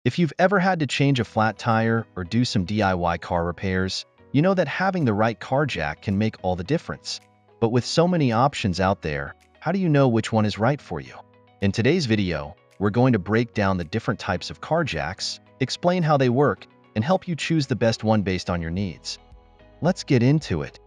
If you've ever had to change a flat tire or do some DIY car repairs, you know that having the right car jack can make all the difference. But with so many options out there, how do you know which one is right for you? In today's video, we're going to break down the different types of car jacks, explain how they work, and help you choose the best one based on your needs. Let's get into it.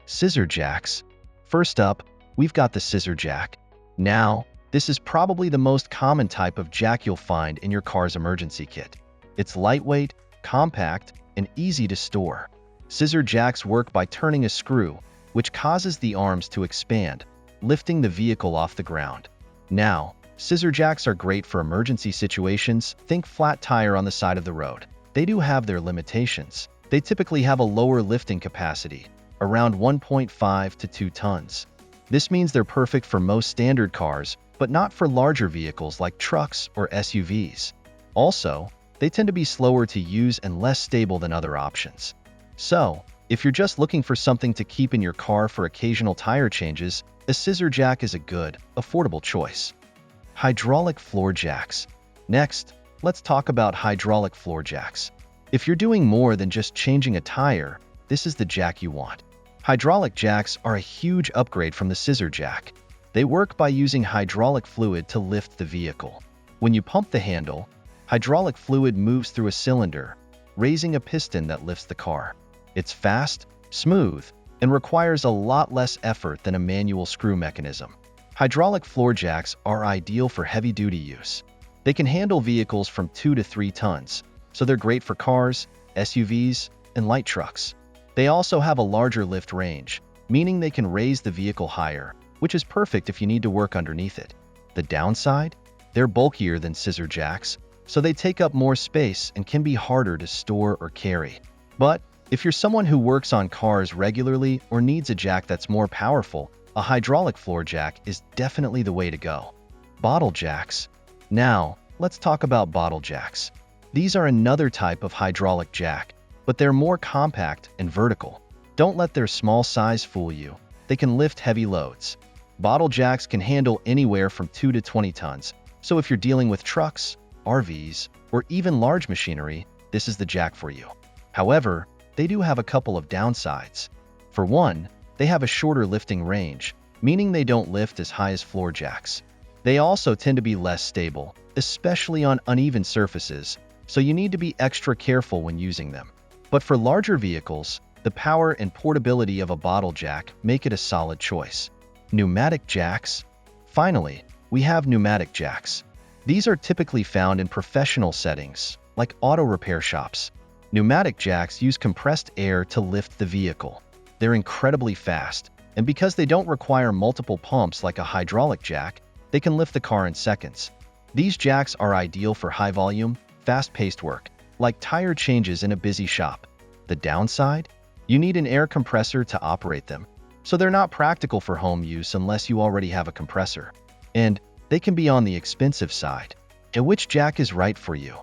Scissor jacks. First up, we've got the scissor jack. Now, this is probably the most common type of jack you'll find in your car's emergency kit. It's lightweight, compact, and easy to store. Scissor jacks work by turning a screw, which causes the arms to expand, lifting the vehicle off the ground. Now, scissor jacks are great for emergency situations. Think flat tire on the side of the road. They do have their limitations. They typically have a lower lifting capacity, around 1.5 to 2 tons. This means they're perfect for most standard cars, but not for larger vehicles like trucks or SUVs. Also, they tend to be slower to use and less stable than other options. So, if you're just looking for something to keep in your car for occasional tire changes, a scissor jack is a good, affordable choice. Hydraulic floor jacks. Next, let's talk about hydraulic floor jacks. If you're doing more than just changing a tire, this is the jack you want. Hydraulic jacks are a huge upgrade from the scissor jack. They work by using hydraulic fluid to lift the vehicle. When you pump the handle, hydraulic fluid moves through a cylinder, raising a piston that lifts the car. It's fast, smooth, and requires a lot less effort than a manual screw mechanism. Hydraulic floor jacks are ideal for heavy-duty use. They can handle vehicles from 2 to 3 tons, so they're great for cars, SUVs, and light trucks. They also have a larger lift range, meaning they can raise the vehicle higher, which is perfect if you need to work underneath it. The downside? They're bulkier than scissor jacks, so they take up more space and can be harder to store or carry. But if you're someone who works on cars regularly or needs a jack that's more powerful, a hydraulic floor jack is definitely the way to go. Bottle jacks. Now, let's talk about bottle jacks. These are another type of hydraulic jack, but they're more compact and vertical. Don't let their small size fool you. They can lift heavy loads. Bottle jacks can handle anywhere from 2 to 20 tons, so if you're dealing with trucks, RVs, or even large machinery, this is the jack for you. However, they do have a couple of downsides. For one, they have a shorter lifting range, meaning they don't lift as high as floor jacks. They also tend to be less stable, especially on uneven surfaces, so you need to be extra careful when using them. But for larger vehicles, the power and portability of a bottle jack make it a solid choice. Pneumatic jacks. Finally, we have pneumatic jacks. These are typically found in professional settings, like auto repair shops. Pneumatic jacks use compressed air to lift the vehicle. They're incredibly fast, and because they don't require multiple pumps like a hydraulic jack, they can lift the car in seconds. These jacks are ideal for high-volume, fast-paced work, like tire changes in a busy shop. The downside? You need an air compressor to operate them, so they're not practical for home use unless you already have a compressor. And they can be on the expensive side. And which jack is right for you?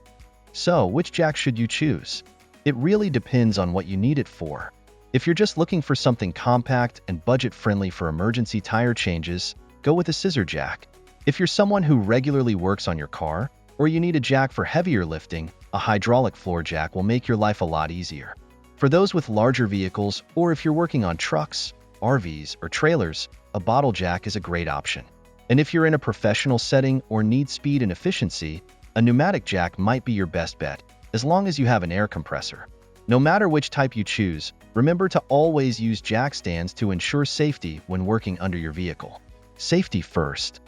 So, which jack should you choose? It really depends on what you need it for. If you're just looking for something compact and budget-friendly for emergency tire changes, go with a scissor jack. If you're someone who regularly works on your car, or you need a jack for heavier lifting, a hydraulic floor jack will make your life a lot easier. For those with larger vehicles, or if you're working on trucks, RVs, or trailers, a bottle jack is a great option. And if you're in a professional setting or need speed and efficiency, a pneumatic jack might be your best bet, as long as you have an air compressor. No matter which type you choose, remember to always use jack stands to ensure safety when working under your vehicle. Safety first.